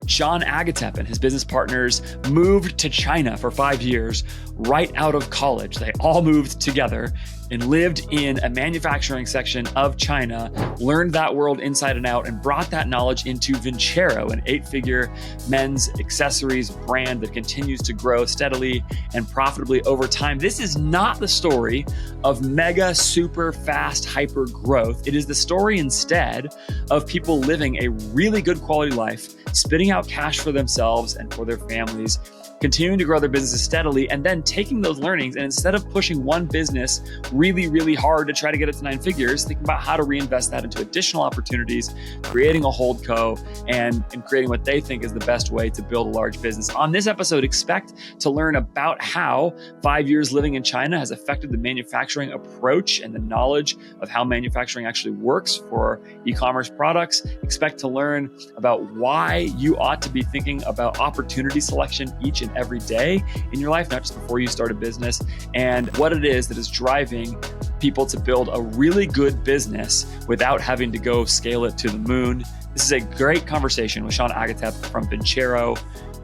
John Agatep and his business partners moved to China for 5 years right out of college. They all moved together and lived in a manufacturing section of China, learned that world inside and out, and brought that knowledge into Vincero, an 8-figure men's accessories brand that continues to grow steadily and profitably over time. This is not the story of mega, super fast, hyper growth. It is the story instead of people living a really good quality life, spitting out cash for themselves and for their families, continuing to grow their businesses steadily, and then taking those learnings and instead of pushing one business really, really hard to try to get it to 9 figures, thinking about how to reinvest that into additional opportunities, creating a HoldCo, and creating what they think is the best way to build a large business. On this episode, expect to learn about how 5 years living in China has affected the manufacturing approach and the knowledge of how manufacturing actually works for e-commerce products. Expect to learn about why you ought to be thinking about opportunity selection each and every day in your life, not just before you start a business, and what it is that is driving people to build a really good business without having to go scale it to the moon. This is a great conversation with Sean Agatep from Vincero.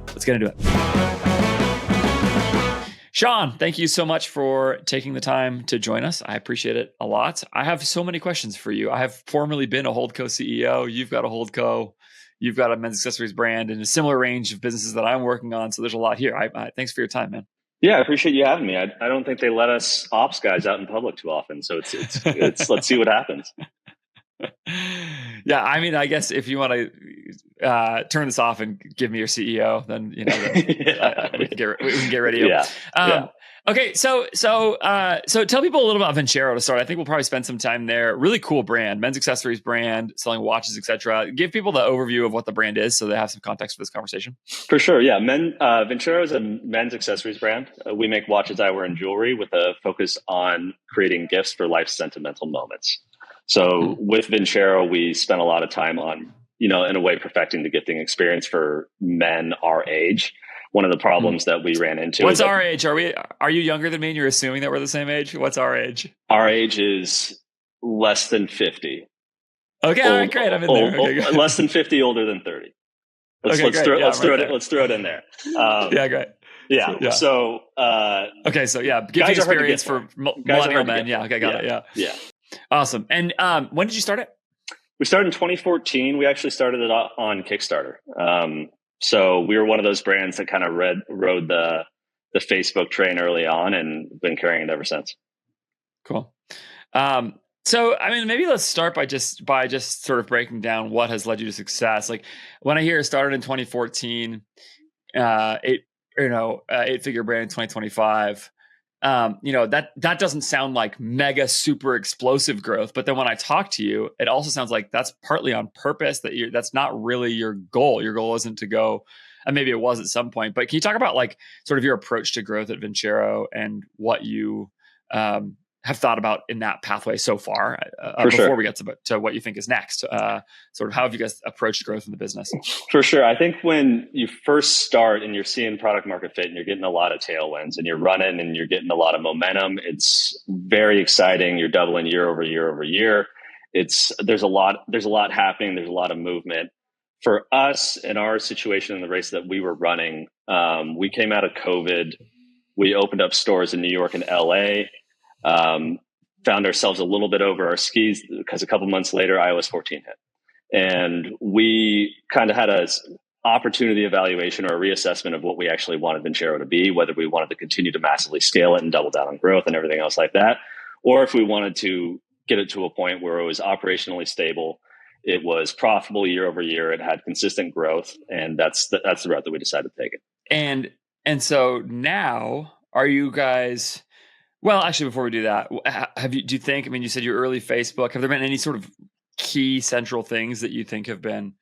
Let's get into it. Sean, thank you so much for taking the time to join us. I appreciate it a lot. I have so many questions for you. I have formerly been a HoldCo CEO. You've got a HoldCo. You've got a men's accessories brand and a similar range of businesses that I'm working on. So there's a lot here. Thanks for your time, man. Yeah, I appreciate you having me. I don't think they let us ops guys out in public too often. So it's let's see what happens. Yeah, I mean, I guess if you want to turn this off and give me your CEO, then we can get ready. Yeah. Okay, so tell people a little about Vincero to start. I think we'll probably spend some time there. Really cool brand, men's accessories brand, selling watches, etc. Give people the overview of what the brand is, so they have some context for this conversation. For sure, yeah. Vincero is a men's accessories brand. We make watches, eyewear, and jewelry with a focus on creating gifts for life's sentimental moments. So with Vincero, we spent a lot of time on, in a way, perfecting the gifting experience for men our age. One of the problems that we ran into. What's our age? Are you younger than me and you're assuming that we're the same age? What's our age? Our age is less than 50. Okay, all right, great. I'm in there. Okay, less than 50, older than 30. Let's throw it in there. Yeah, great. Yeah. So gifting experience for millennial men. Yeah. Okay, got it. Yeah. Awesome. And when did you start it? We started in 2014. We actually started it on Kickstarter. So we were one of those brands that kind of rode the Facebook train early on and been carrying it ever since. Cool. So, I mean, maybe let's start by just sort of breaking down what has led you to success. Like when I hear it started in 2014, 8-figure brand in 2025, that doesn't sound like mega super explosive growth. But then when I talk to you, it also sounds like that's partly on purpose, that's not really your goal. Your goal isn't to go, and maybe it was at some point, but can you talk about like sort of your approach to growth at Vincero and what you have thought about in that pathway so far before we get to what you think is next? Sort of how have you guys approached growth in the business? For sure. I think when you first start and you're seeing product market fit and you're getting a lot of tailwinds and you're running and you're getting a lot of momentum, it's very exciting. You're doubling year over year over year. There's a lot happening. There's a lot of movement. For us in our situation in the race that we were running, we came out of COVID. We opened up stores in New York and LA. Found ourselves a little bit over our skis because a couple months later, iOS 14 hit. And we kind of had a opportunity evaluation or a reassessment of what we actually wanted Vincero to be, whether we wanted to continue to massively scale it and double down on growth and everything else like that, or if we wanted to get it to a point where it was operationally stable, it was profitable year over year, it had consistent growth, and that's the route that we decided to take it. And so now, are you guys? Well, actually, before we do that, do you think? I mean, you said your early Facebook. Have there been any sort of key central things that you think have been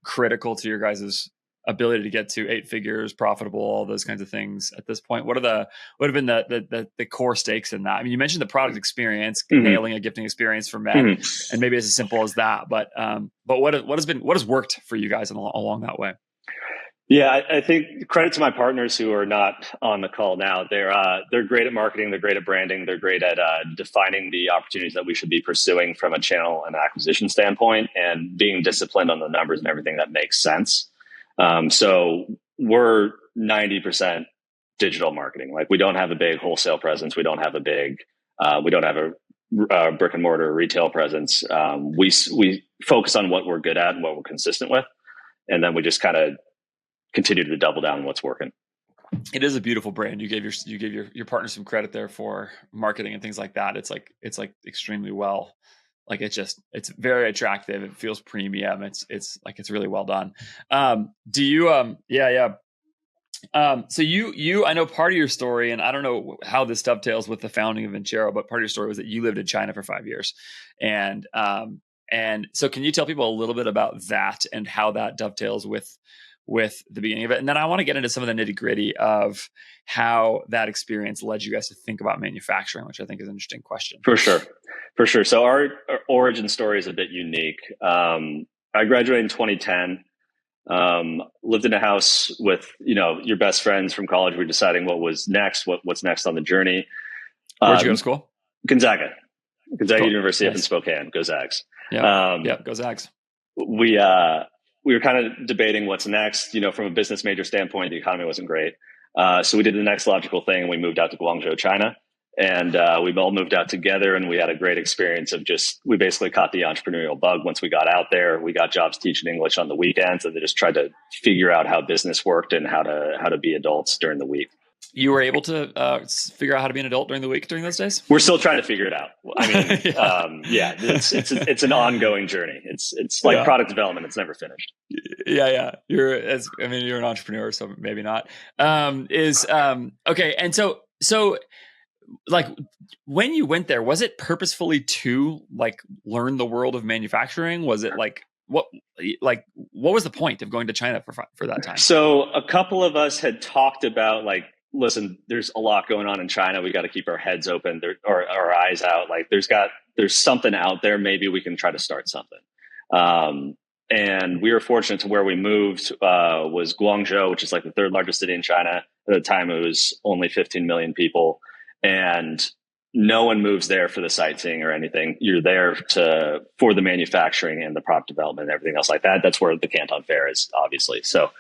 critical to your guys' ability to get to 8 figures, profitable, all those kinds of things at this point? What have been the core stakes in that? I mean, you mentioned the product experience, nailing a gifting experience for men, and maybe it's as simple as that. But what has worked for you guys along that way? Yeah, I think credit to my partners who are not on the call now. They're great at marketing. They're great at branding. They're great at defining the opportunities that we should be pursuing from a channel and acquisition standpoint, and being disciplined on the numbers and everything that makes sense. So we're 90% digital marketing. Like we don't have a big wholesale presence. We don't have a brick and mortar retail presence. We focus on what we're good at and what we're consistent with. And then we just kind of continue to double down on what's working. It is a beautiful brand. You gave your partner some credit there for marketing and things like that. It's like extremely well, like it's very attractive. It feels premium. It's really well done. Do you so you I know part of your story, and I don't know how this dovetails with the founding of Vincero, but part of your story was that you lived in China for 5 years, and so can you tell people a little bit about that and how that dovetails with the beginning of it? And then I want to get into some of the nitty gritty of how that experience led you guys to think about manufacturing, which I think is an interesting question. For sure. So our origin story is a bit unique. I graduated in 2010. Lived in a house with, your best friends from college. We were deciding what was next, what's next on the journey. Where'd you go to school? Gonzaga cool. University up in Nice. Spokane. Go Zags. Yeah, go Zags. We were kind of debating what's next. From a business major standpoint, the economy wasn't great. So we did the next logical thing, and we moved out to Guangzhou, China. And we all moved out together, and we had a great experience of we basically caught the entrepreneurial bug once we got out there. We got jobs teaching English on the weekends, and they just tried to figure out how business worked and how to be adults during the week. You were able to figure out how to be an adult during the week during those days? We're still trying to figure it out. I mean, it's an ongoing journey. It's like product development. It's never finished. Yeah. You're an entrepreneur, so maybe not. Okay. And so like when you went there, was it purposefully to like learn the world of manufacturing? Was it what was the point of going to China for that time? So a couple of us had talked about listen, there's a lot going on in China. We got to keep our heads open or our eyes out. Like there's something out there. Maybe we can try to start something. And we were fortunate to where we moved was Guangzhou, which is like the third largest city in China. At the time, it was only 15 million people. And no one moves there for the sightseeing or anything. You're there for the manufacturing and the product development and everything else like that. That's where the Canton Fair is, obviously. So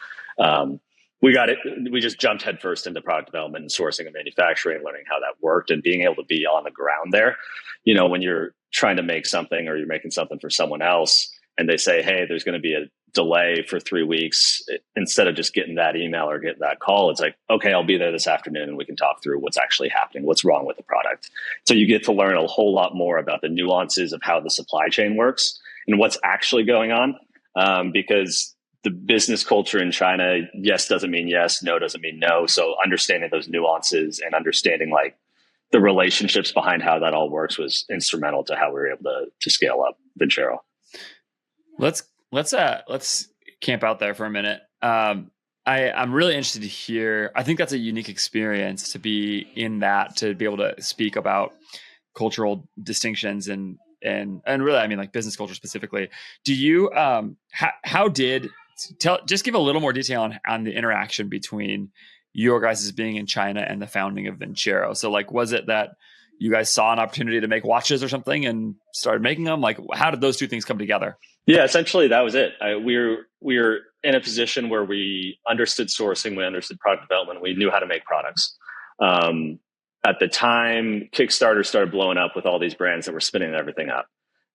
we got it. We just jumped headfirst into product development and sourcing and manufacturing, learning how that worked and being able to be on the ground there. When you're trying to make something or you're making something for someone else and they say, hey, there's going to be a delay for 3 weeks, instead of just getting that email or getting that call, it's like, okay, I'll be there this afternoon and we can talk through what's actually happening, what's wrong with the product. So you get to learn a whole lot more about the nuances of how the supply chain works and what's actually going on. Because the business culture in China, yes doesn't mean yes, no doesn't mean no. So understanding those nuances and understanding the relationships behind how that all works was instrumental to how we were able to scale up Vincero. Let's camp out there for a minute. I'm really interested to hear. I think that's a unique experience to be in that, to be able to speak about cultural distinctions and really, I mean, like business culture specifically. Do you just give a little more detail on the interaction between your guys being in China and the founding of Vincero? So was it that you guys saw an opportunity to make watches or something and started making them? How did those two things come together? Yeah, essentially that was it. We were in a position where we understood sourcing, we understood product development, we knew how to make products. At the time, Kickstarter started blowing up with all these brands that were spinning everything up.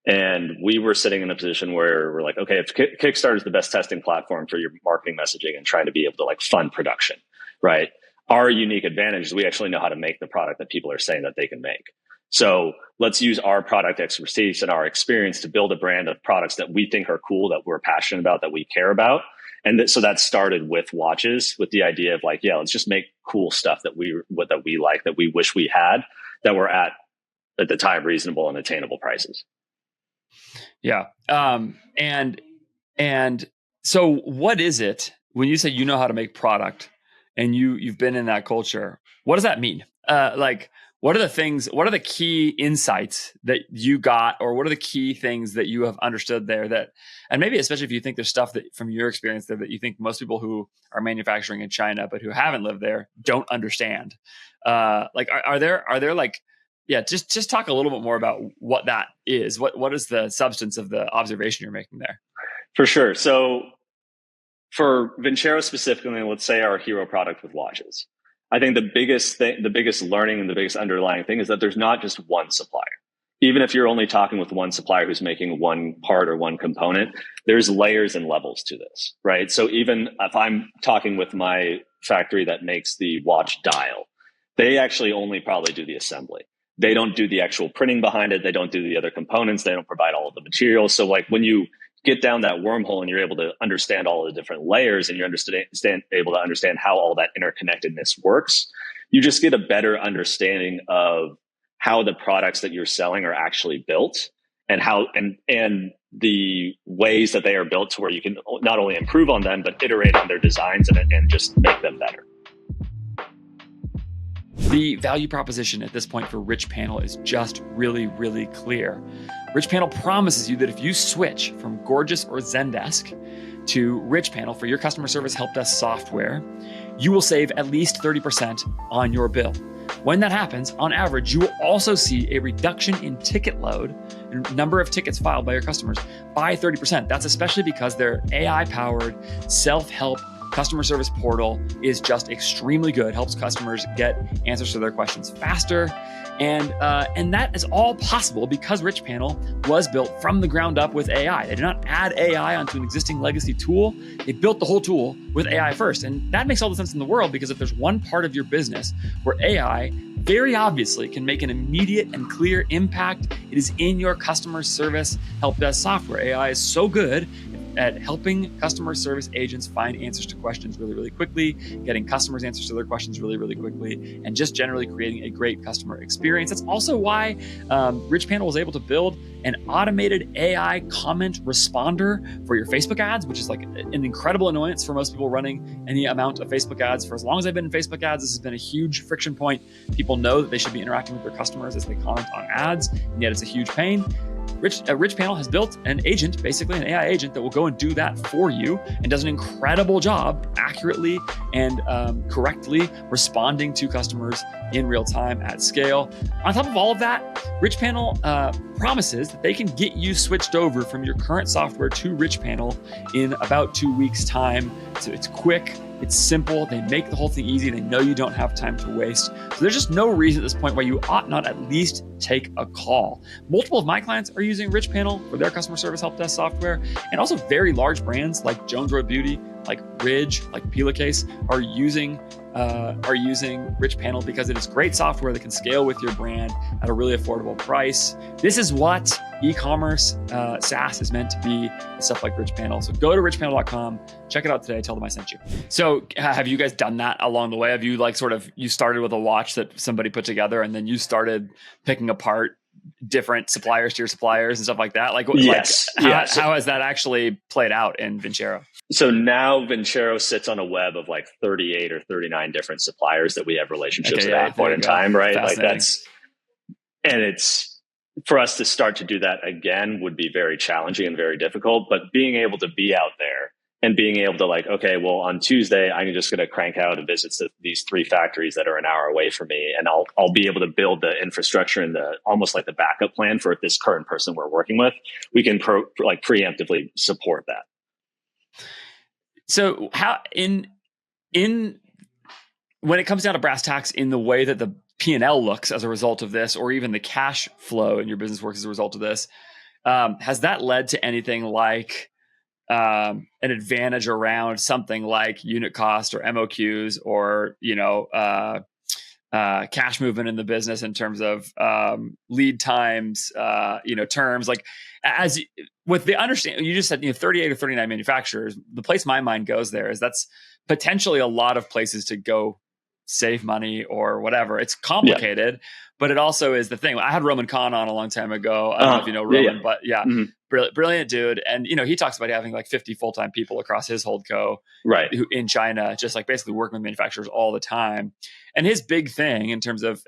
And we were sitting in a position where we're like, okay, if Kickstarter is the best testing platform for your marketing messaging and trying to be able to fund production, right? Our unique advantage is we actually know how to make the product that people are saying that they can make. So let's use our product expertise and our experience to build a brand of products that we think are cool, that we're passionate about, that we care about. And so that started with watches, with the idea of let's just make cool stuff that we like, that we wish we had, that were at the time reasonable and attainable prices. Yeah. And so what is it when you say you know how to make product and you've been in that culture? What does that mean? What are the key insights that you got, or what are the key things that you have understood there and maybe especially if you think there's stuff that from your experience there that you think most people who are manufacturing in China, but who haven't lived there don't understand. Just talk a little bit more about what that is. What is the substance of the observation you're making there? For sure. So For Vincero specifically, let's say our hero product with watches, I think the biggest learning and the biggest underlying thing is that there's not just one supplier. Even if you're only talking with one supplier who's making one part or one component, there's layers and levels to this, right? So even if I'm talking with my factory that makes the watch dial, they actually only probably do the assembly. They don't do the actual printing behind it. They don't do the other components. They don't provide all of the materials. So like when you get down that wormhole and you're able to understand all the different layers and you're able to understand how all that interconnectedness works, you just get a better understanding of how the products that you're selling are actually built and how and the ways that they are built to where you can not only improve on them, but iterate on their designs and just make them better. The value proposition at this point for RICHPANEL is just really, really clear. RICHPANEL promises you that if you switch from Gorgeous or Zendesk to RICHPANEL for your customer service help desk software, you will save at least 30% on your bill. When that happens, on average, you will also see a reduction in ticket load, number of tickets filed by your customers, by 30%. That's especially because their AI-powered self-help customer service portal is just extremely good, helps customers get answers to their questions faster. And that is all possible because RICHPANEL was built from the ground up with AI. They did not add AI onto an existing legacy tool. They built the whole tool with AI first. And that makes all the sense in the world, because if there's one part of your business where AI very obviously can make an immediate and clear impact, it is in your customer service help desk software. AI is so good at helping customer service agents find answers to questions really, really quickly, getting customers answers to their questions really, really quickly, and just generally creating a great customer experience. That's also why RICHPANEL was able to build an automated AI comment responder for your Facebook ads, which is like an incredible annoyance for most people running any amount of Facebook ads. For as long as I've been in Facebook ads, this has been a huge friction point. People know that they should be interacting with their customers as they comment on ads, and yet it's a huge pain. RICHPANEL has built an agent, basically an AI agent, that will go and do that for you and does an incredible job accurately and correctly responding to customers in real time at scale. On top of all of that, RICHPANEL promises that they can get you switched over from your current software to RICHPANEL in about 2 weeks' time. So it's quick. It's simple. They make the whole thing easy. They know you don't have time to waste. So there's just no reason at this point why you ought not at least take a call. Multiple of my clients are using RICHPANEL for their customer service help desk software, and also very large brands like Jones Road Beauty, like Ridge, like Pillowcase are using RICHPANEL because it is great software that can scale with your brand at a really affordable price. This is what e-commerce SaaS is meant to be, stuff like RICHPANEL. So go to richpanel.com, check it out today, tell them I sent you. So have you guys done that along the way? Have you you started with a watch that somebody put together and then you started picking apart different suppliers to your suppliers and stuff like that? Yes. How has that actually played out in Vincero? So now Vincero sits on a web of like 38 or 39 different suppliers that we have relationships at any point in time, right? Like it's for us to start to do that again would be very challenging and very difficult. But being able to be out there and being able to okay, well, on Tuesday, I'm just going to crank out a visit to these 3 factories that are an hour away from me. And I'll be able to build the infrastructure and almost like the backup plan for this current person we're working with. We can preemptively support that. So how in when it comes down to brass tacks in the way that the P&L looks as a result of this, or even the cash flow in your business works as a result of this, has that led to anything like an advantage around something like unit cost or MOQs or cash movement in the business in terms of lead times, terms as with the understanding you just said, 38 or 39 manufacturers. The place my mind goes there is that's potentially a lot of places to go save money or whatever. It's complicated, but it also is the thing. I had Roman Khan on a long time ago. I don't know if you know Roman, but brilliant dude. And, he talks about having 50 full-time people across his HoldCo who in China, just basically working with manufacturers all the time. And his big thing in terms of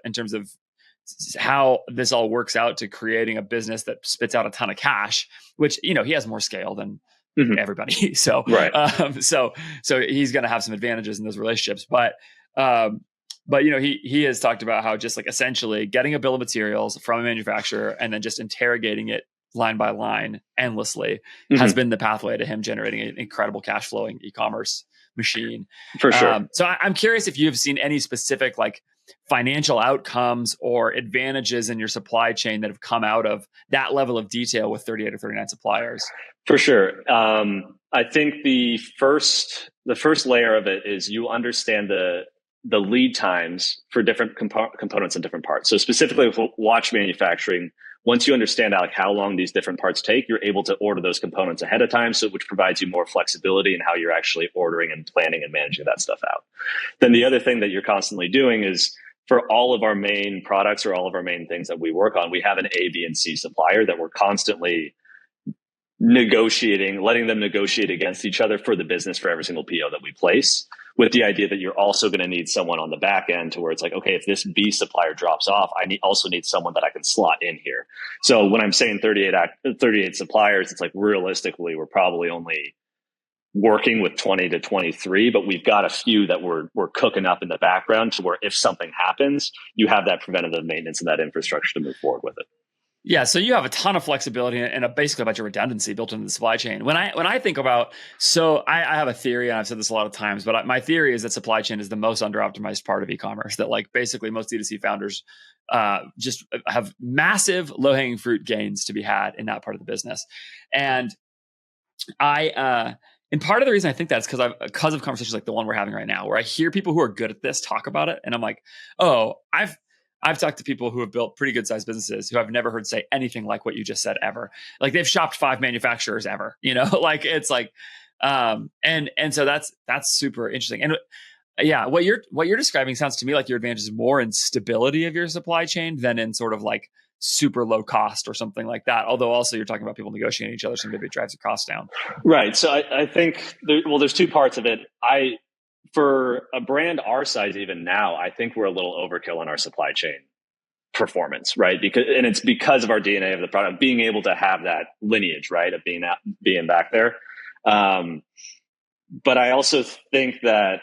how this all works out to creating a business that spits out a ton of cash, which, he has more scale than everybody. So, so he's going to have some advantages in those relationships, but he has talked about how just essentially getting a bill of materials from a manufacturer and then just interrogating it line by line endlessly has been the pathway to him generating an incredible cash flowing e-commerce machine. For sure. So I'm curious if you've seen any specific like financial outcomes or advantages in your supply chain that have come out of that level of detail with 38 or 39 suppliers. For sure. I think the first layer of it is you understand the lead times for different components and different parts. So specifically with watch manufacturing, once you understand how long these different parts take, you're able to order those components ahead of time, so which provides you more flexibility in how you're actually ordering and planning and managing that stuff out. Then the other thing that you're constantly doing is for all of our main products or all of our main things that we work on, we have an A, B, and C supplier that we're constantly negotiating, letting them negotiate against each other for the business for every single PO that we place, with the idea that you're also going to need someone on the back end to where it's like, okay, if this B supplier drops off, I also need someone that I can slot in here. So when I'm saying 38 suppliers, it's like realistically, we're probably only working with 20 to 23, but we've got a few that we're cooking up in the background to where if something happens, you have that preventative maintenance and that infrastructure to move forward with it. Yeah, so you have a ton of flexibility and basically a bunch of redundancy built into the supply chain. When I think about, I have a theory, and I've said this a lot of times, but my theory is that supply chain is the most under-optimized part of e-commerce. That like basically most D2C founders just have massive low-hanging fruit gains to be had in that part of the business. And and part of the reason I think that is because of conversations like the one we're having right now, where I hear people who are good at this talk about it, and I'm like, oh, I've talked to people who have built pretty good sized businesses who I've never heard say anything like what you just said ever. Like they've shopped 5 manufacturers ever, like it's like, and so that's super interesting. And yeah, what you're describing sounds to me like your advantage is more in stability of your supply chain than in sort of like super low cost or something like that. Although also you're talking about people negotiating each other, so maybe it drives the cost down. Right. So I think there's two parts of it. For a brand our size, even now, I think we're a little overkill on our supply chain performance, right? It's because of our DNA of the product, being able to have that lineage, right, of being back there. But I also think that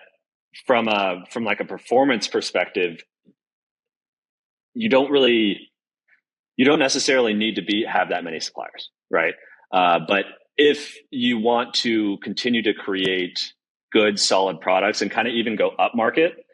from like a performance perspective, you don't necessarily need to have that many suppliers, right? But if you want to continue to create good, solid products and kind of even go up market,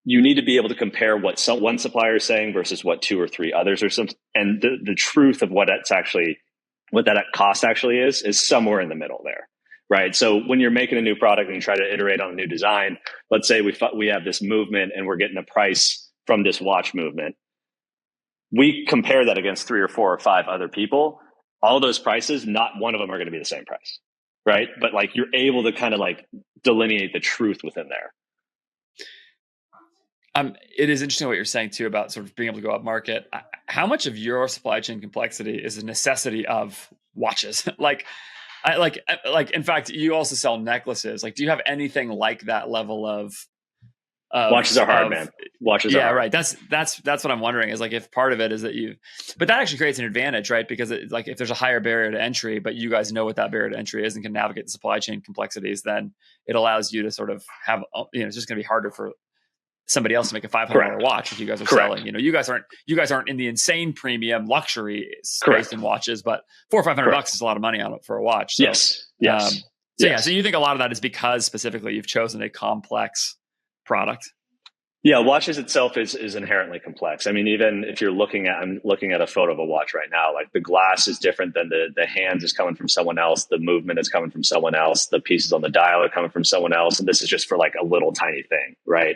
you need to be able to compare what one supplier is saying versus what 2 or 3 others are. And the truth of what that cost actually is somewhere in the middle there, right? So when you're making a new product and you try to iterate on a new design, let's say we have this movement and we're getting a price from this watch movement. We compare that against 3 or 4 or 5 other people. All those prices, not one of them are going to be the same price, right? But like you're able to kind of like delineate the truth within there. It is interesting what you're saying too about sort of being able to go up market. How much of your supply chain complexity is a necessity of watches? like in fact, you also sell necklaces. Like, do you have anything like that level of watches are hard, man. Watches are hard. Right. That's what I'm wondering is like if part of it is that but that actually creates an advantage, right? Because like if there's a higher barrier to entry, but you guys know what that barrier to entry is and can navigate the supply chain complexities, then it allows you to sort of have, it's just going to be harder for somebody else to make a $500 watch if you guys are selling. You guys aren't in the insane premium luxury space in watches, but $400 or $500 is a lot of money on it for a watch. So, yes. So you think a lot of that is because specifically you've chosen a complex product? Yeah, watches itself is inherently complex. I mean, even if I'm looking at a photo of a watch right now, like the glass is different than the hands is coming from someone else. The movement is coming from someone else. The pieces on the dial are coming from someone else. And this is just for like a little tiny thing, right?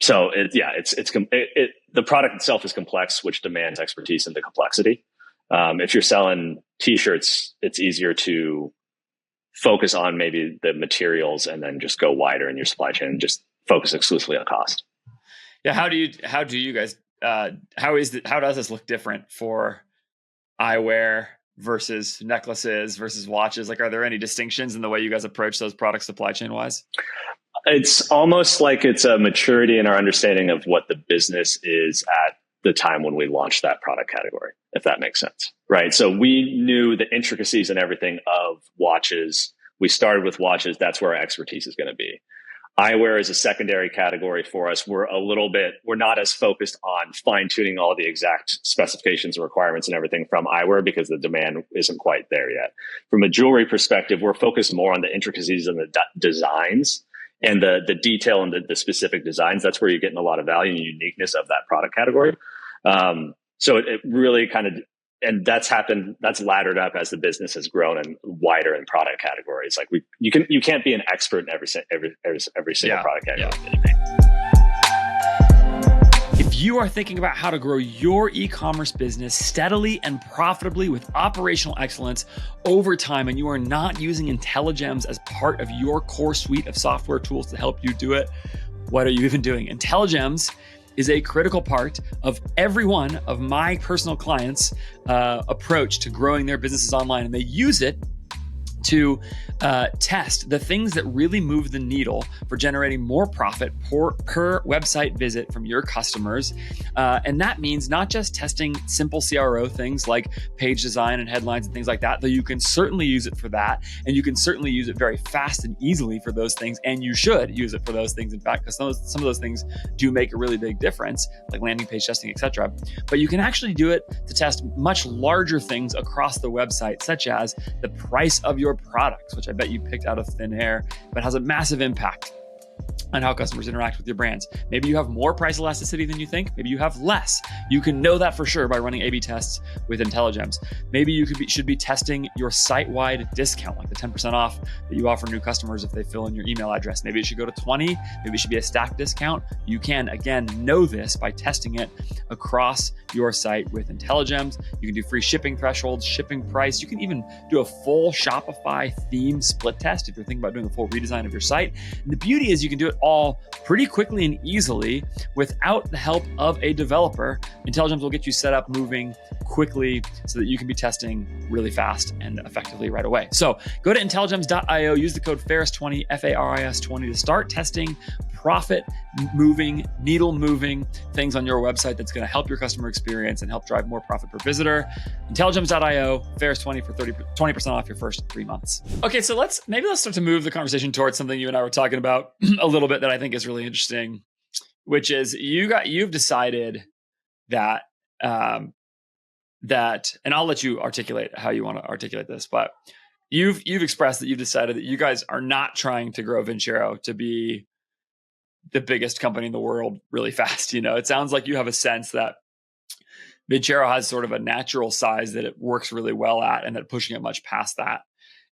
So the product itself is complex, which demands expertise into complexity. If you're selling t-shirts, it's easier to focus on maybe the materials and then just go wider in your supply chain and just focus exclusively on cost. Yeah. How do you guys, how does this look different for eyewear versus necklaces versus watches? Like, are there any distinctions in the way you guys approach those products supply chain wise? It's almost like it's a maturity in our understanding of what the business is at the time when we launched that product category, if that makes sense, right? So we knew the intricacies and everything of watches. We started with watches. That's where our expertise is going to be. Eyewear is a secondary category for us. We're not as focused on fine tuning all the exact specifications and requirements and everything from eyewear because the demand isn't quite there yet. From a jewelry perspective, we're focused more on the intricacies and the designs and the detail and the specific designs. That's where you're getting a lot of value and uniqueness of that product category. So it really kind of, and that's laddered up as the business has grown and wider in product categories. Like you can't be an expert in every single product category. If you are thinking about how to grow your e-commerce business steadily and profitably with operational excellence over time, and you are not using INTELLIGEMS as part of your core suite of software tools to help you do it, what are you even doing? INTELLIGEMS is a critical part of every one of my personal clients' approach to growing their businesses online. And they use it to test the things that really move the needle for generating more profit per website visit from your customers. And that means not just testing simple CRO things like page design and headlines and things like that, though you can certainly use it for that. And you can certainly use it very fast and easily for those things. And you should use it for those things, in fact, because some of those things do make a really big difference, like landing page testing, etc. But you can actually do it to test much larger things across the website, such as the price of your products, which I bet you picked out of thin air, but has a massive impact on how customers interact with your brands. Maybe you have more price elasticity than you think. Maybe you have less. You can know that for sure by running A/B tests with INTELLIGEMS. Maybe you should be testing your site-wide discount, like the 10% off that you offer new customers if they fill in your email address. Maybe it should go to 20. Maybe it should be a stacked discount. You can, again, know this by testing it across your site with INTELLIGEMS. You can do free shipping thresholds, shipping price. You can even do a full Shopify theme split test if you're thinking about doing a full redesign of your site. And the beauty is you can do it all pretty quickly and easily without the help of a developer. INTELLIGEMS will get you set up moving quickly so that you can be testing really fast and effectively right away. So go to intelligems.io, use the code FARIS20, FARIS20 to start testing profit moving, needle moving things on your website that's going to help your customer experience and help drive more profit per visitor. Intelligems.io, FARIS20 for 20% off your first 3 months. Okay, so let's start to move the conversation towards something you and I were talking about a little bit that I think is really interesting, which is you've decided that and I'll let you articulate how you want to articulate this, but you've expressed that you've decided that you guys are not trying to grow Vincero to be the biggest company in the world really fast. You know, it sounds like you have a sense that Vincero has sort of a natural size that it works really well at, and that pushing it much past that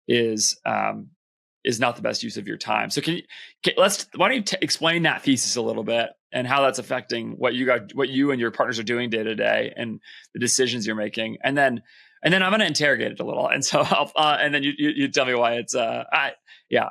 is not the best use of your time. So why don't you explain that thesis a little bit and how that's affecting what you and your partners are doing day to day and the decisions you're making, and then I'm going to interrogate it a little, and so and then you tell me why it's I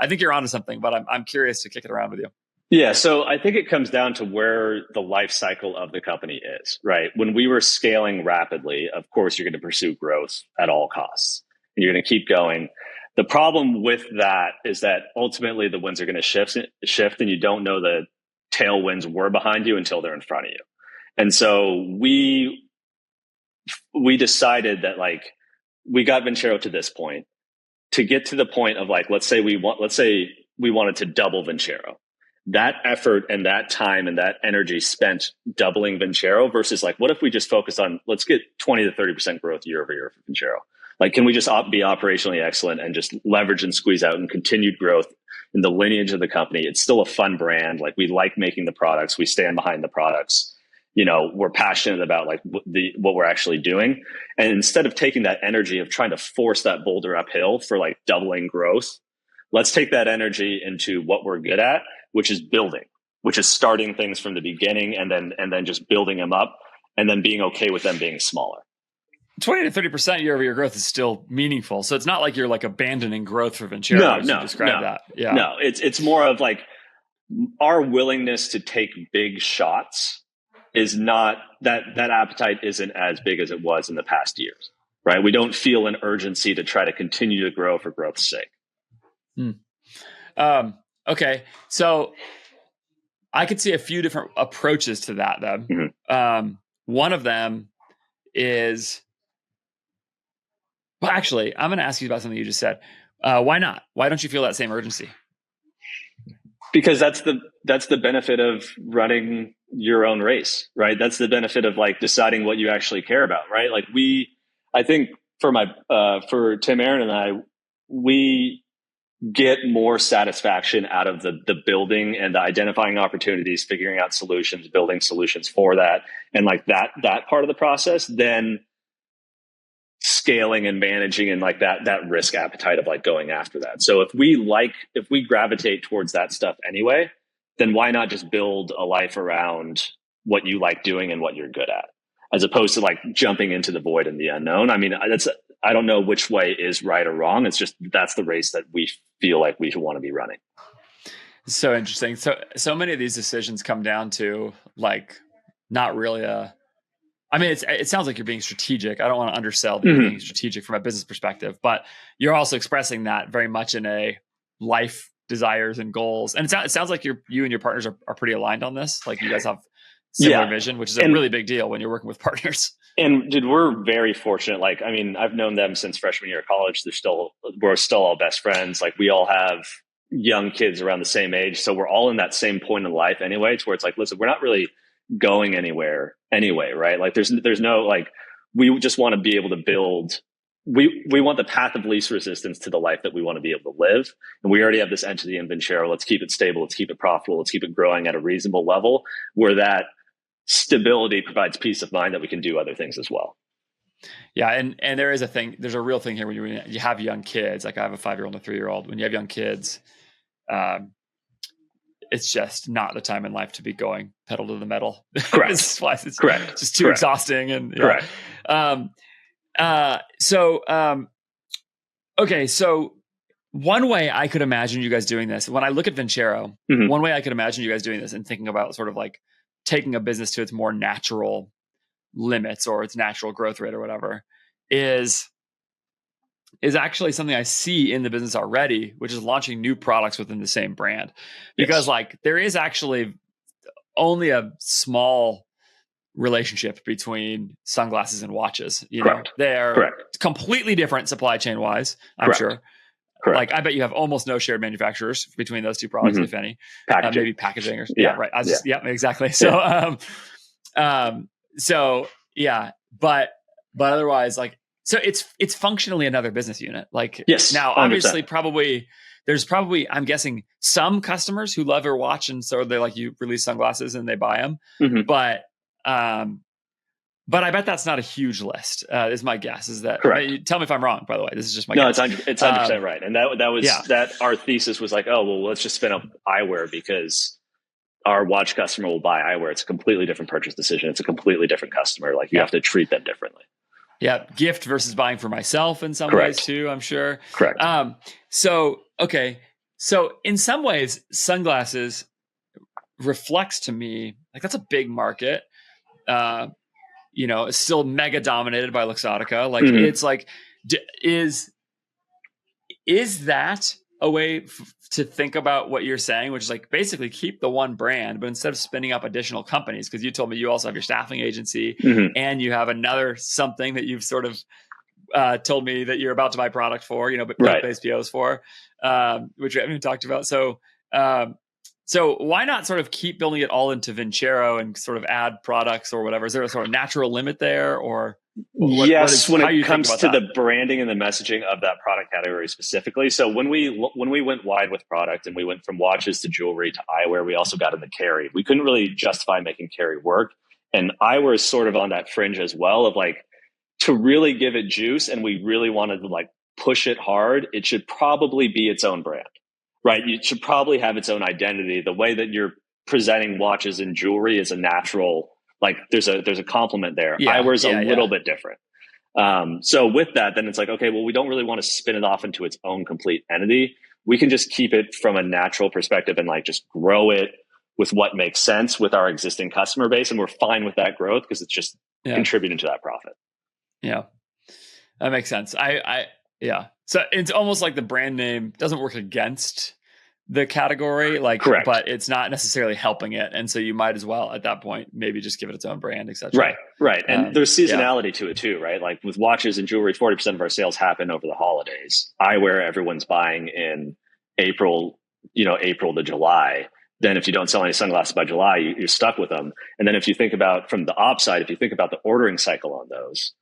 think you're onto something, but I'm curious to kick it around with you. Yeah, so I think it comes down to where the life cycle of the company is, right? When we were scaling rapidly, of course, you're going to pursue growth at all costs, and you're going to keep going. The problem with that is that ultimately the winds are going to shift, and you don't know the tailwinds were behind you until they're in front of you. And so we decided that, like, we got Vincero to this point. To get to the point of, like, let's say we wanted to double Vincero. That effort and that time and that energy spent doubling Vincero versus, like, what if we just focus on, let's get 20 to 30% growth year over year for Vincero? Like, can we just be operationally excellent and just leverage and squeeze out and continued growth in the lineage of the company? It's still a fun brand. Like, we like making the products. We stand behind the products. You know, we're passionate about, like, what we're actually doing. And instead of taking that energy of trying to force that boulder uphill for, like, doubling growth, let's take that energy into what we're good at, which is building, which is starting things from the beginning and then just building them up and then being okay with them being smaller. 20 to 30% year over year growth is still meaningful. So it's not like you're, like, abandoning growth for Vincero. Describe that. Yeah. No, it's more of, like, our willingness to take big shots is not that appetite isn't as big as it was in the past years, right? We don't feel an urgency to try to continue to grow for growth's sake. Okay. So I could see a few different approaches to that then. Mm-hmm. One of them is, well, actually, I'm going to ask you about something you just said. Why not? Why don't you feel that same urgency? Because that's the benefit of running your own race, right? That's the benefit of like deciding what you actually care about, right? Like I think for Tim, Aaron, and I, we get more satisfaction out of the building and the identifying opportunities, figuring out solutions, building solutions for that, and like that part of the process than scaling and managing and like that risk appetite of like going after that. So if we gravitate towards that stuff anyway, then why not just build a life around what you like doing and what you're good at, as opposed to like jumping into the void and the unknown. I mean, I don't know which way is right or wrong. It's just that's the race that we feel like we want to be running. So interesting. So many of these decisions come down to like not really I mean, it sounds like you're being strategic. I don't want to undersell that you're being strategic from a business perspective, but you're also expressing that very much in a life desires and goals. And it sounds like you and your partners are pretty aligned on this. Like you guys have similar vision, which is a really big deal when you're working with partners. And dude, we're very fortunate. Like, I mean, I've known them since freshman year of college. We're still all best friends. Like we all have young kids around the same age. So we're all in that same point in life anyway, to where it's like, listen, we're not really going anywhere anyway, right? Like there's no, like, we just want to be able to build, we want the path of least resistance to the life that we want to be able to live. And we already have this entity in Vincero. Let's keep it stable. Let's keep it profitable. Let's keep it growing at a reasonable level where that stability provides peace of mind that we can do other things as well. Yeah. And there's a real thing here when you have young kids. Like I have a 5-year-old and a 3-year-old. When you have young kids, it's just not the time in life to be going pedal to the metal. Correct. It's Correct. just too Correct. exhausting. And correct. Okay. So one way I could imagine you guys doing this, when I look at Vincero, one way I could imagine you guys doing this and thinking about sort of like taking a business to its more natural limits or its natural growth rate or whatever is actually something I see in the business already, which is launching new products within the same brand. Because like there is actually only a small relationship between sunglasses and watches. You know, they're completely different supply chain wise, I'm sure. Correct. Like I bet you have almost no shared manufacturers between those two products, if any. Maybe packaging or right. Exactly. So but otherwise, like, so it's functionally another business unit. Like now, obviously, 100%. There's probably, I'm guessing, some customers who love your watch, and so they like you release sunglasses and they buy them. But I bet that's not a huge list. Is my guess. Is that correct? Tell me if I'm wrong. By the way, this is just my guess. No, it's 100% right. And that was that our thesis was like, oh well, let's just spin up eyewear because our watch customer will buy eyewear. It's a completely different purchase decision. It's a completely different customer. Like you have to treat them differently. Yeah. Gift versus buying for myself in some ways too, I'm sure. Correct. So in some ways, sunglasses reflects to me, like that's a big market. It's still mega dominated by Luxottica. Like it's like, is that a way to think about what you're saying, which is like basically keep the one brand, but instead of spinning up additional companies, because you told me you also have your staffing agency and you have another something that you've sort of told me that you're about to buy product for, but plant-based POs for, which we haven't even talked about. So why not sort of keep building it all into Vincero and sort of add products or whatever? Is there a sort of natural limit there, or when it comes to the branding and the messaging of that product category specifically? So when we went wide with product and we went from watches to jewelry to eyewear, we also got into carry. We couldn't really justify making carry work, and eyewear is sort of on that fringe as well of like, to really give it juice, and we really wanted to like push it hard, it should probably be its own brand, right? It should probably have its own identity. The way that you're presenting watches and jewelry is a natural, like there's a complement there. Eyewear is a little bit different. So with that, then it's like, okay, well, we don't really want to spin it off into its own complete entity. We can just keep it from a natural perspective and like just grow it with what makes sense with our existing customer base. And we're fine with that growth because it's just contributing to that profit. Yeah, that makes sense. So it's almost like the brand name doesn't work against the category, like, but it's not necessarily helping it. And so you might as well at that point, maybe just give it its own brand, et cetera. Right. And there's seasonality to it too, right? Like with watches and jewelry, 40% of our sales happen over the holidays. Eyewear, everyone's buying in April, April to July, then if you don't sell any sunglasses by July, you're stuck with them. And then if you think about from the ops side, if you think about the ordering cycle on those,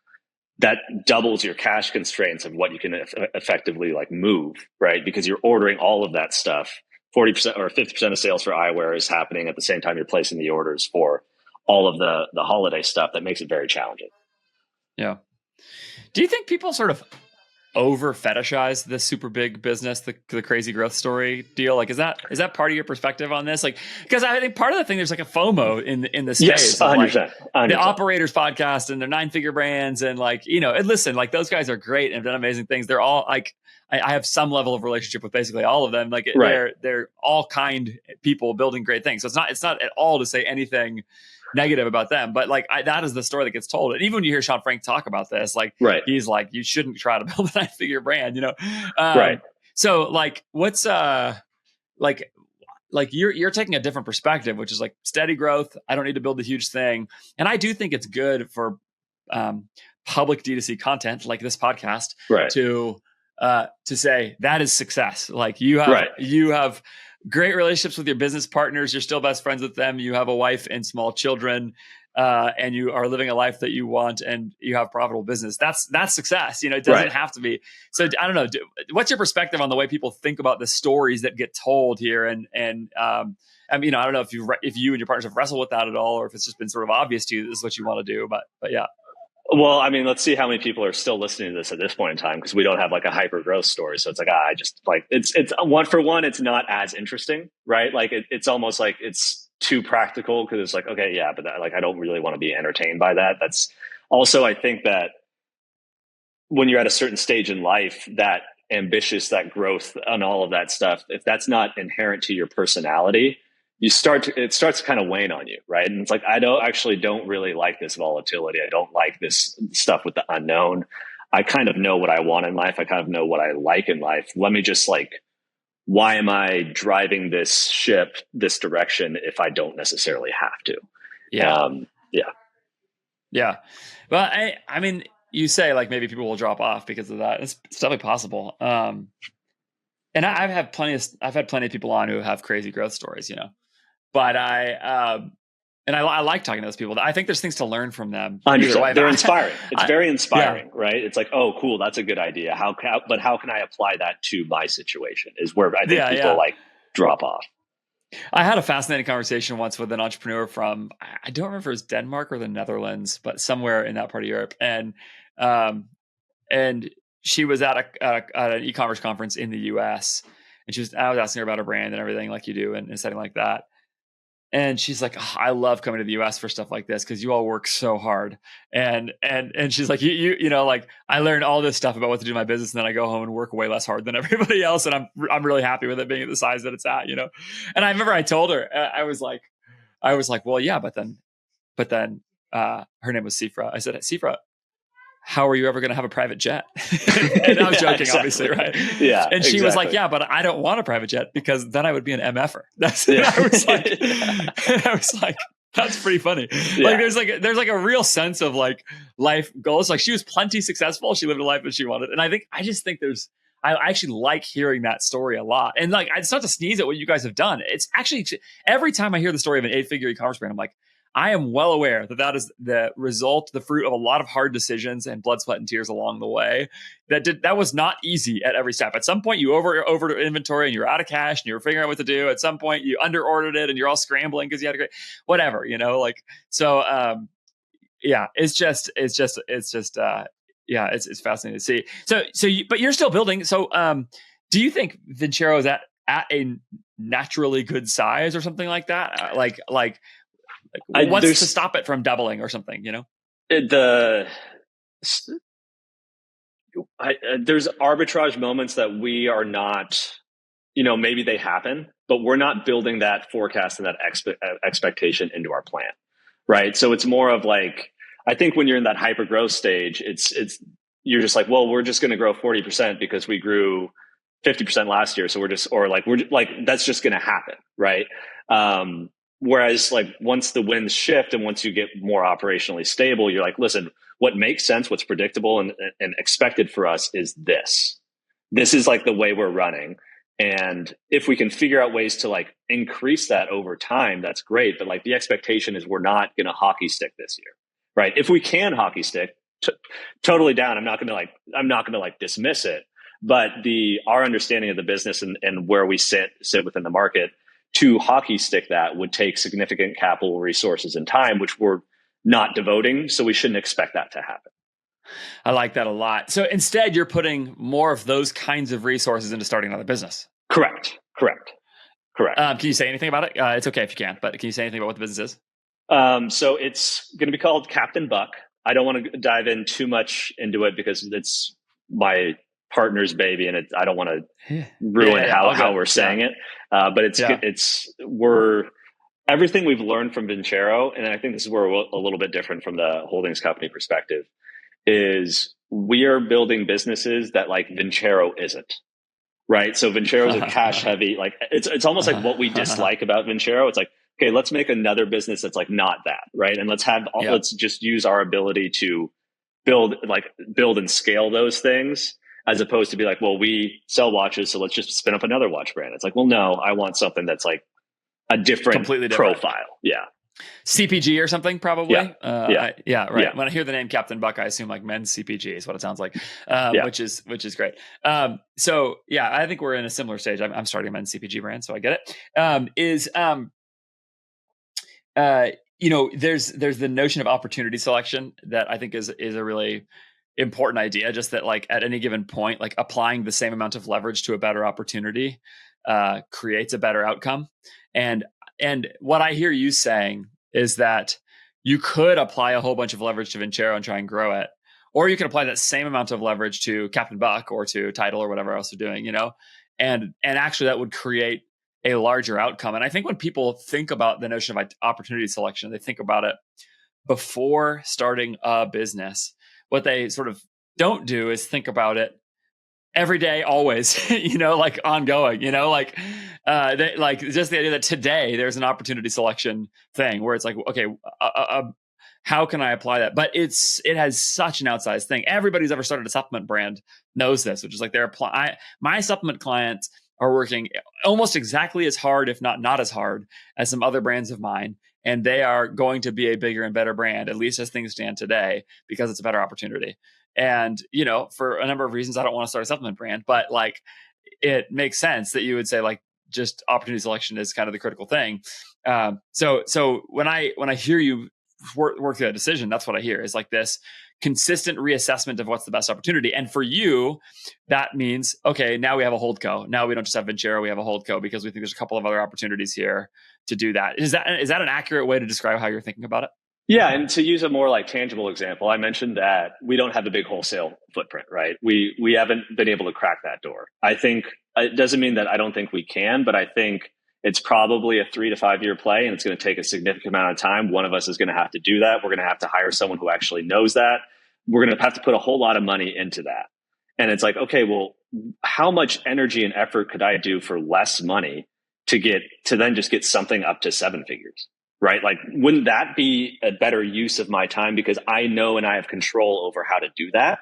that doubles your cash constraints of what you can effectively like move, right? Because you're ordering all of that stuff. 40% or 50% of sales for eyewear is happening at the same time you're placing the orders for all of the holiday stuff. That makes it very challenging. Yeah. Do you think people sort of over fetishize this super big business, the crazy growth story deal? Like, is that part of your perspective on this? Like, because I think part of the thing, there's like a FOMO in the space. Yes, 100%, 100%. The Operators podcast and their 9-figure brands. And like, and listen, like those guys are great and have done amazing things. They're all like, I have some level of relationship with basically all of them. Like they're all kind people building great things. So it's not at all to say anything negative about them, but like that is the story that gets told. And even when you hear Sean Frank talk about this, like he's like, you shouldn't try to build a 9-figure brand, right? So like, what's like you're taking a different perspective, which is like steady growth. I don't need to build a huge thing, and I do think it's good for public D2C content like this podcast to say that is success. Like you have great relationships with your business partners. You're still best friends with them. You have a wife and small children, and you are living a life that you want, and you have profitable business. That's success. It doesn't have to be. So I don't know. What's your perspective on the way people think about the stories that get told here? And I mean, I don't know if you and your partners have wrestled with that at all, or if it's just been sort of obvious to you this is what you want to do. But yeah. Well, I mean, let's see how many people are still listening to this at this point in time, because we don't have like a hyper growth story. So it's like, I just like, it's one for one. It's not as interesting, right? Like it's almost like it's too practical, because it's like, okay, yeah, but I don't really want to be entertained by that. That's also, I think that when you're at a certain stage in life, that ambitious, that growth and all of that stuff, if that's not inherent to your personality, it starts to kind of wane on you, right? And it's like, I don't really like this volatility. I don't like this stuff with the unknown. I kind of know what I want in life. I kind of know what I like in life. Let me just why am I driving this ship this direction if I don't necessarily have to? Yeah. Well, I mean, you say like maybe people will drop off because of that. It's definitely possible. And I've had plenty of people on who have crazy growth stories, but I like talking to those people. I think there's things to learn from them. They're inspiring. It's very inspiring, right? It's like, oh, cool, that's a good idea. But how can I apply that to my situation? Is where I think people drop off. I had a fascinating conversation once with an entrepreneur from, I don't remember if it was Denmark or the Netherlands, but somewhere in that part of Europe, and she was at an e-commerce conference in the US, and I was asking her about her brand and everything like you do in a setting like that. And she's like, oh, I love coming to the US for stuff like this because you all work so hard. And she's like, you know, like I learned all this stuff about what to do in my business, and then I go home and work way less hard than everybody else. And I'm really happy with it being at the size that it's at, you know? And I remember I told her, I was like, well, yeah, but then her name was Sifra. I said, Sifra, how are you ever going to have a private jet? And I was joking, exactly. Obviously, right? Yeah. And she was like, yeah, but I don't want a private jet because then I would be an MFer. That's it. I was like, that's pretty funny. Yeah. Like there's like a real sense of like life goals. Like she was plenty successful. She lived a life that she wanted. And I just think I actually like hearing that story a lot. And like, it's not to sneeze at what you guys have done. It's actually, every time I hear the story of an 8-figure e-commerce brand, I'm like, I am well aware that is the result, the fruit of a lot of hard decisions and blood, sweat, and tears along the way. That was not easy at every step. At some point, you over inventory and you're out of cash and you're figuring out what to do. At some point, you under ordered it and you're all scrambling because you had to whatever, you know, like so. Yeah, it's fascinating to see. But you're still building. So, do you think Vincero is at a naturally good size or something like that? What's to stop it from doubling or something, you know? There's arbitrage moments that we are not, you know, maybe they happen, but we're not building that forecast and that expectation into our plan, right? So it's more of like, I think when you're in that hyper growth stage, you're just like, well, we're just going to grow 40% because we grew 50% last year. So we're that's just going to happen, right? Whereas like once the winds shift and once you get more operationally stable, you're like, listen, what makes sense, what's predictable and expected for us is this. This is like the way we're running. And if we can figure out ways to like increase that over time, that's great. But like the expectation is we're not going to hockey stick this year, right? If we can hockey stick, totally down. I'm not going to like dismiss it. But our understanding of the business and where we sit within the market to hockey stick that would take significant capital resources and time, which we're not devoting. So we shouldn't expect that to happen. I like that a lot. So instead, you're putting more of those kinds of resources into starting another business. Correct. Can you say anything about it? It's okay if you can't, but can you say anything about what the business is? So it's going to be called Captain Buck. I don't want to dive in too much into it because it's my partner's baby, and I don't want to ruin how we're saying it. But we're everything we've learned from Vincero, and I think this is where we're a little bit different from the holdings company perspective, is we are building businesses that like Vincero isn't. Right. So Vincero is a cash heavy, like it's almost like what we dislike about Vincero. It's like, okay, let's make another business that's like not that. Right. And let's just use our ability to build and scale those things, as opposed to be like, well, we sell watches, so let's just spin up another watch brand. It's like, well, no, I want something that's like a completely different profile. Yeah. CPG or something, probably. Right. Yeah. Yeah. When I hear the name Captain Buck, I assume like men's CPG is what it sounds like, which is great. So yeah, I think we're in a similar stage. I'm starting a men's CPG brand, so I get it. There's the notion of opportunity selection that I think is a really important idea. Just that like at any given point, like applying the same amount of leverage to a better opportunity creates a better outcome. And what I hear you saying is that you could apply a whole bunch of leverage to Vincero and try and grow it, or you can apply that same amount of leverage to Captain Buck or to Title or whatever else you're doing, and actually that would create a larger outcome. And I think when people think about the notion of opportunity selection, they think about it before starting a business. What they sort of don't do is think about it every day, always, like ongoing, like just the idea that today there's an opportunity selection thing where it's like, okay, how can I apply that? But it has such an outsized thing. Everybody who's ever started a supplement brand knows this, which is like my supplement clients are working almost exactly as hard, if not as hard, as some other brands of mine. And they are going to be a bigger and better brand, at least as things stand today, because it's a better opportunity. And, for a number of reasons, I don't want to start a supplement brand, but like it makes sense that you would say like just opportunity selection is kind of the critical thing. So when I hear you work through that decision, that's what I hear is like this consistent reassessment of what's the best opportunity. And for you, that means, okay, now we have a HoldCo. Now we don't just have Vincero, we have a HoldCo because we think there's a couple of other opportunities here to do that. Is that an accurate way to describe how you're thinking about it? Yeah. And to use a more like tangible example, I mentioned that we don't have a big wholesale footprint, right? We haven't been able to crack that door. I think it doesn't mean that I don't think we can, but I think it's probably a 3 to 5 year play and it's going to take a significant amount of time. One of us is going to have to do that. We're going to have to hire someone who actually knows that. We're going to have to put a whole lot of money into that. And it's like, okay, well, how much energy and effort could I do for less money to then just get something up to 7 figures? Right? Like, wouldn't that be a better use of my time because I know and I have control over how to do that?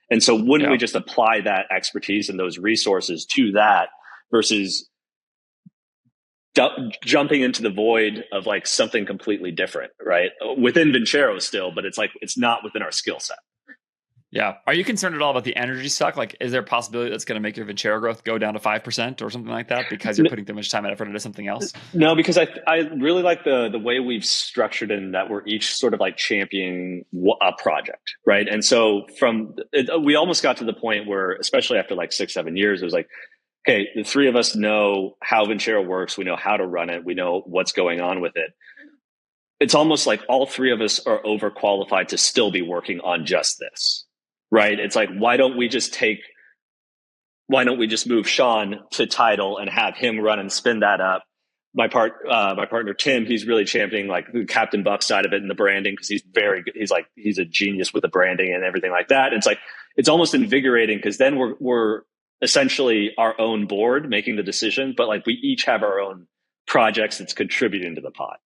And so wouldn't we just apply that expertise and those resources to that versus jumping into the void of like something completely different, right? Within Vincero still, but it's like, it's not within our skill set. Yeah. Are you concerned at all about the energy suck? Like, is there a possibility that's going to make your Vincero growth go down to 5% or something like that because you're putting too much time and effort into something else? No, because I really like the way we've structured it in that we're each sort of like championing a project, right? And so we almost got to the point where, especially after like 6-7 years, it was like, okay, the three of us know how Vincero works. We know how to run it. We know what's going on with it. It's almost like all three of us are overqualified to still be working on just this. Right. It's like, why don't we just move Sean to Title and have him run and spin that up? My partner, Tim, he's really championing like the Captain Buck side of it and the branding because he's very good. He's a genius with the branding and everything like that. It's like, it's almost invigorating because then we're essentially our own board making the decision, but like we each have our own projects that's contributing to the pot.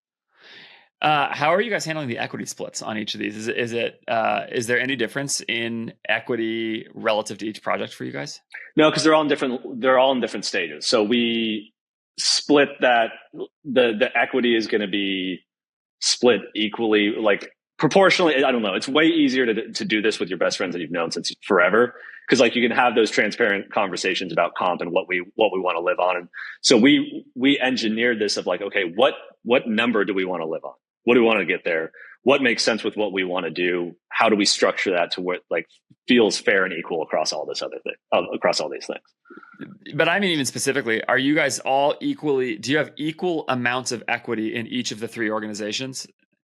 How are you guys handling the equity splits on each of these? Is there any difference in equity relative to each project for you guys? No, because they're all in different stages. So we split that. The equity is going to be split equally, like proportionally. I don't know. It's way easier to do this with your best friends that you've known since forever, because like you can have those transparent conversations about comp and what we want to live on. And so we engineered this of like, okay, what number do we want to live on? What do we want to get there? What makes sense with what we want to do? How do we structure that to what like feels fair and equal across all this other thing, across all these things? But I mean, even specifically, are you guys all equally, do you have equal amounts of equity in each of the three organizations?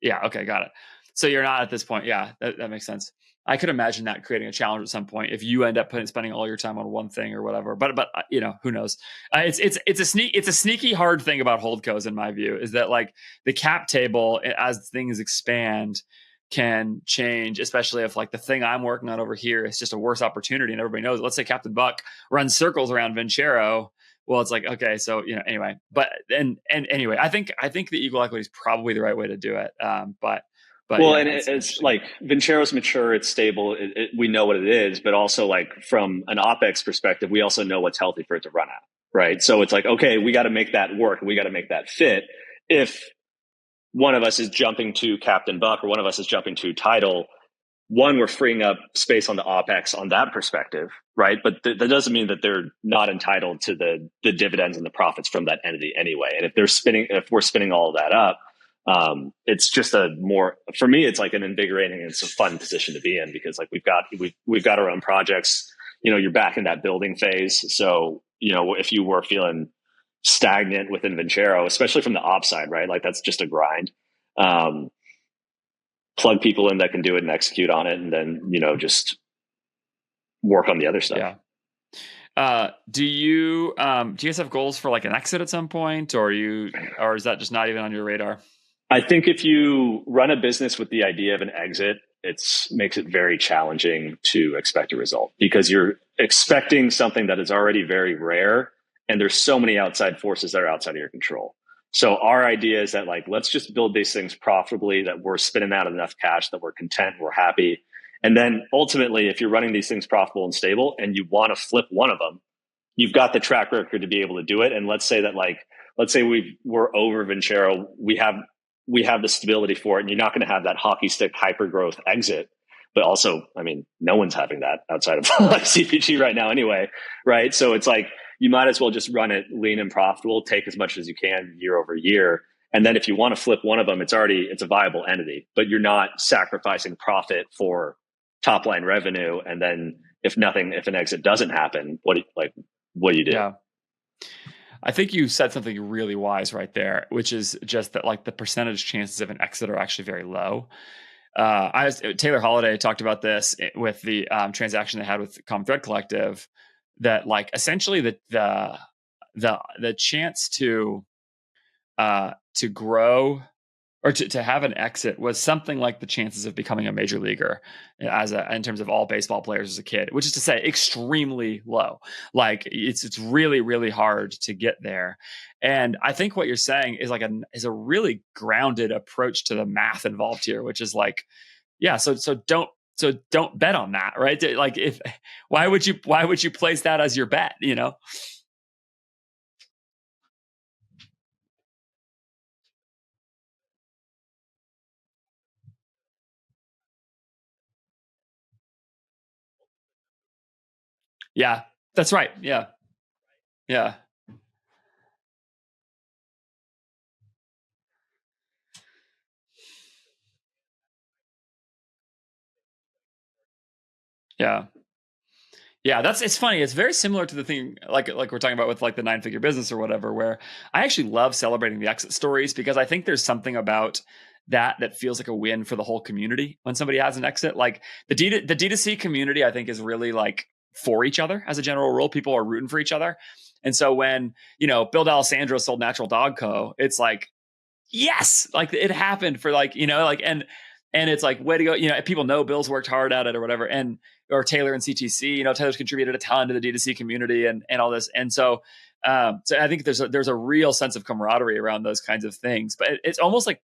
Yeah. Okay. Got it. So you're not at this point. Yeah, that makes sense. I could imagine that creating a challenge at some point if you end up spending all your time on one thing or whatever. But you know, who knows? It's a sneaky hard thing about holdcos in my view, is that like the cap table as things expand can change, especially if like the thing I'm working on over here is just a worse opportunity and everybody knows it. Let's say Captain Buck runs circles around Vincero. Well, it's like, okay, so, you know, anyway, but, and anyway, I think the equal equity is probably the right way to do it. But well, yeah, and it's like Vincero's mature, it's stable. We know what it is, but also like from an OpEx perspective, we also know what's healthy for it to run at, right? So it's like, okay, we got to make that work. We got to make that fit. If one of us is jumping to Captain Buck or one of us is jumping to Title, one, we're freeing up space on the OpEx on that perspective, right? But that doesn't mean that they're not entitled to the dividends and the profits from that entity anyway. And if we're spinning all of that up, it's just for me, it's like an invigorating and it's a fun position to be in, because like we've got our own projects. You know, you're back in that building phase. So, you know, if you were feeling stagnant within Vincero, especially from the ops side, right? Like that's just a grind. Plug people in that can do it and execute on it, and then, you know, just work on the other stuff. Yeah. Do you guys have goals for like an exit at some point, or is that just not even on your radar? I think if you run a business with the idea of an exit, it makes it very challenging to expect a result, because you're expecting something that is already very rare, and there's so many outside forces that are outside of your control. So our idea is that like, let's just build these things profitably, that we're spinning out enough cash that we're content, we're happy. And then ultimately, if you're running these things profitable and stable and you want to flip one of them, you've got the track record to be able to do it. And let's say we're over Vincero, we have the stability for it, and you're not going to have that hockey stick hyper growth exit. But also, I mean, no one's having that outside of like CPG right now anyway, right? So it's like, you might as well just run it lean and profitable, take as much as you can year over year. And then if you want to flip one of them, it's a viable entity, but you're not sacrificing profit for top line revenue. And then if an exit doesn't happen, what do you do? Yeah. I think you said something really wise right there, which is just that like the percentage chances of an exit are actually very low. Taylor Holiday talked about this with the transaction they had with Common Thread Collective, that like essentially the chance to grow or to have an exit was something like the chances of becoming a major leaguer in terms of all baseball players as a kid, which is to say extremely low. Like it's really, really hard to get there. And I think what you're saying is is a really grounded approach to the math involved here, which is like, yeah, so don't bet on that, right? Like why would you place that as your bet, you know? Yeah, that's right. Yeah. Yeah. Yeah. Yeah, it's funny. It's very similar to the thing like we're talking about with like the 9-figure business or whatever, where I actually love celebrating the exit stories, because I think there's something about that feels like a win for the whole community when somebody has an exit. Like the D2C community, I think, is really like for each other as a general rule. People are rooting for each other. And so when, you know, Bill D'Alessandro sold Natural Dog Co., it's like, yes, like it happened for like, you know, like, and it's like, way to go. You know, people know Bill's worked hard at it or whatever. Or Taylor and CTC, you know, Taylor's contributed a ton to the D2C community and all this. And so So I think there's a real sense of camaraderie around those kinds of things, but it's almost like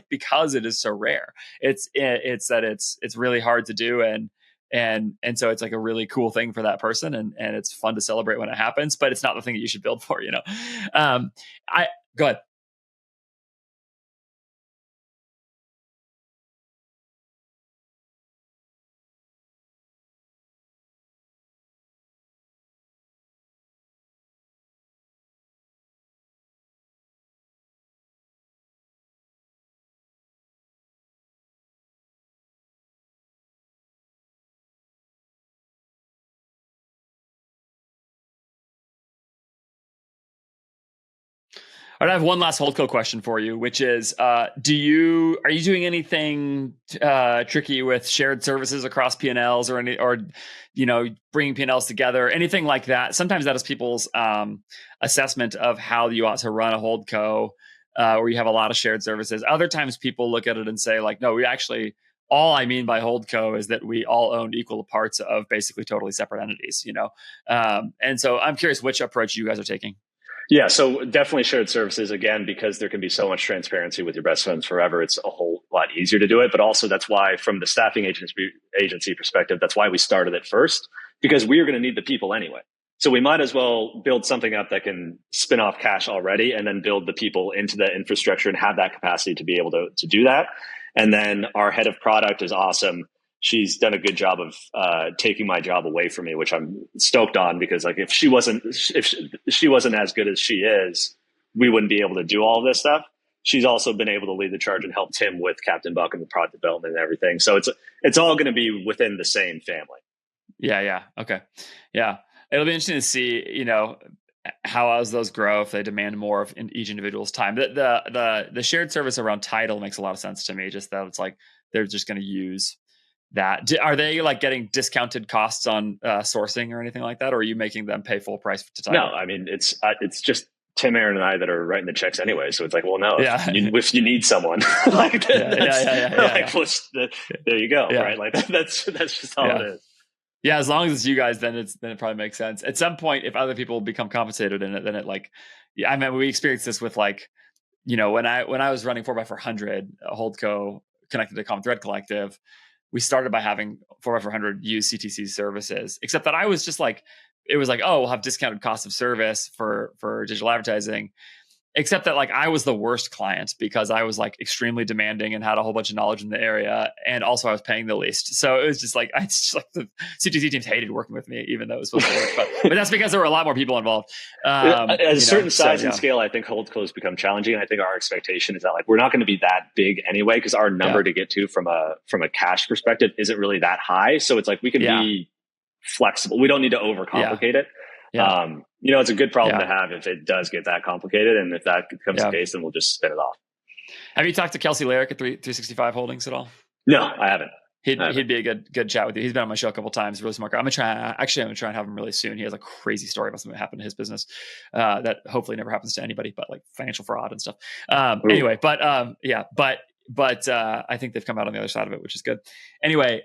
because it is so rare, it's that it's really hard to do, and so it's like a really cool thing for that person, and it's fun to celebrate when it happens, but it's not the thing that you should build for, I go ahead. All right, I have one last HoldCo question for you, which is, are you doing anything tricky with shared services across P&Ls or bringing P&Ls together, anything like that? Sometimes that is people's assessment of how you ought to run a HoldCo, where you have a lot of shared services. Other times people look at it and say, like, no, we actually, all I mean by HoldCo is that we all own equal parts of basically totally separate entities, and so I'm curious which approach you guys are taking. Yeah, so definitely shared services, again, because there can be so much transparency with your best friends forever. It's a whole lot easier to do it. But also that's why, from the staffing agency perspective, that's why we started it first, because we are going to need the people anyway. So we might as well build something up that can spin off cash already, and then build the people into the infrastructure and have that capacity to be able to do that. And then our head of product is awesome. She's done a good job of taking my job away from me, which I'm stoked on, because like if she wasn't as good as she is, we wouldn't be able to do all of this stuff. She's also been able to lead the charge and help Tim with Captain Buck and the product development and everything. So it's all going to be within the same family. Yeah. Okay. Yeah. It'll be interesting to see, how as those grow, if they demand more of each individual's time. The shared service around title makes a lot of sense to me. Just that it's like they're just going to use that. Are they like getting discounted costs on sourcing or anything like that, or are you making them pay full price to title? No, I mean it's just Tim, Aaron, and I that are writing the checks anyway. So it's like, well, no, if you need someone, like there you go, right? Like that's just all it is. Yeah, as long as it's you guys, then it probably makes sense. At some point, if other people become compensated in it, then it I mean, we experienced this with when I was running 4x400, a HoldCo connected to Common Thread Collective. We started by having 4x400 use CTC services, except that I was just like, it was like, oh, we'll have discounted cost of service for digital advertising. Except that I was the worst client because I was extremely demanding and had a whole bunch of knowledge in the area. And also I was paying the least. So it was just the CTC teams hated working with me, even though it was supposed to work. But that's because there were a lot more people involved. At a certain size and scale, I think HoldCos become challenging. And I think our expectation is that we're not going to be that big anyway, because our number to get to from a cash perspective isn't really that high. So it's we can be flexible. We don't need to overcomplicate it. Yeah. It's a good problem to have if it does get that complicated. And if that becomes the case, then we'll just spin it off. Have you talked to Kelsey Larrick at 365 Holdings at all? No, I haven't. He'd be a good chat with you. He's been on my show a couple of times. Really smart guy. I'm gonna try and have him really soon. He has a crazy story about something that happened in his business that hopefully never happens to anybody, but financial fraud and stuff. Anyway, but I think they've come out on the other side of it, which is good. Anyway,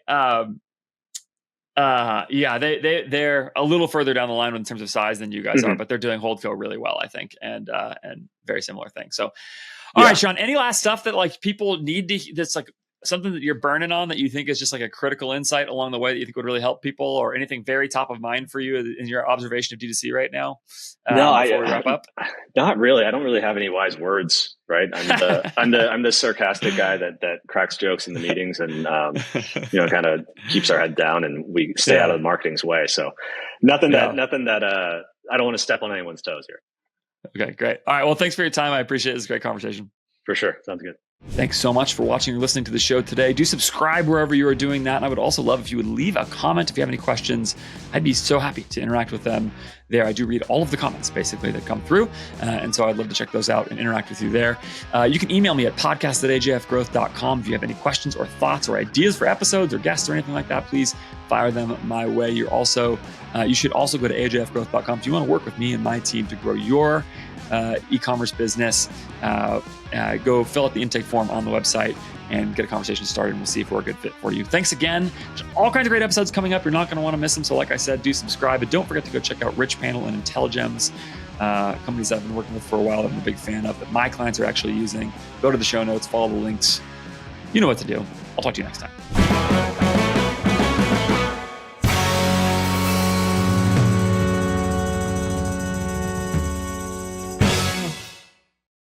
they're a little further down the line in terms of size than you guys are, but they're doing HoldCo really well, I think, and very similar things. So, all right, Sean, any last stuff that people need to, that's something that you're burning on that you think is just a critical insight along the way that you think would really help people, or anything very top of mind for you in your observation of D2C right now? No, before we wrap up? Not really. I don't really have any wise words, right? I'm the sarcastic guy that cracks jokes in the meetings and kind of keeps our head down, and we stay out of the marketing's way. So nothing that I don't want to step on anyone's toes here. Okay, great. All right. Well, thanks for your time. I appreciate it. It's a great conversation. For sure. Sounds good. Thanks so much for watching or listening to the show today. Do subscribe wherever you are doing that. And I would also love if you would leave a comment if you have any questions. I'd be so happy to interact with them there. I do read all of the comments basically that come through. And so I'd love to check those out and interact with you there. You can email me at podcast@ajfgrowth.com. If you have any questions or thoughts or ideas for episodes or guests or anything like that, please fire them my way. You should also go to ajfgrowth.com if you want to work with me and my team to grow your e-commerce business. Go fill out the intake form on the website and get a conversation started, and we'll see if we're a good fit for you. Thanks again. There's all kinds of great episodes coming up. You're not going to want to miss them. So like I said, do subscribe, but don't forget to go check out RICHPANEL and INTELLIGEMS. companies that I've been working with for a while that I'm a big fan of, that my clients are actually using. Go to the show notes, follow the links. You know what to do. I'll talk to you next time.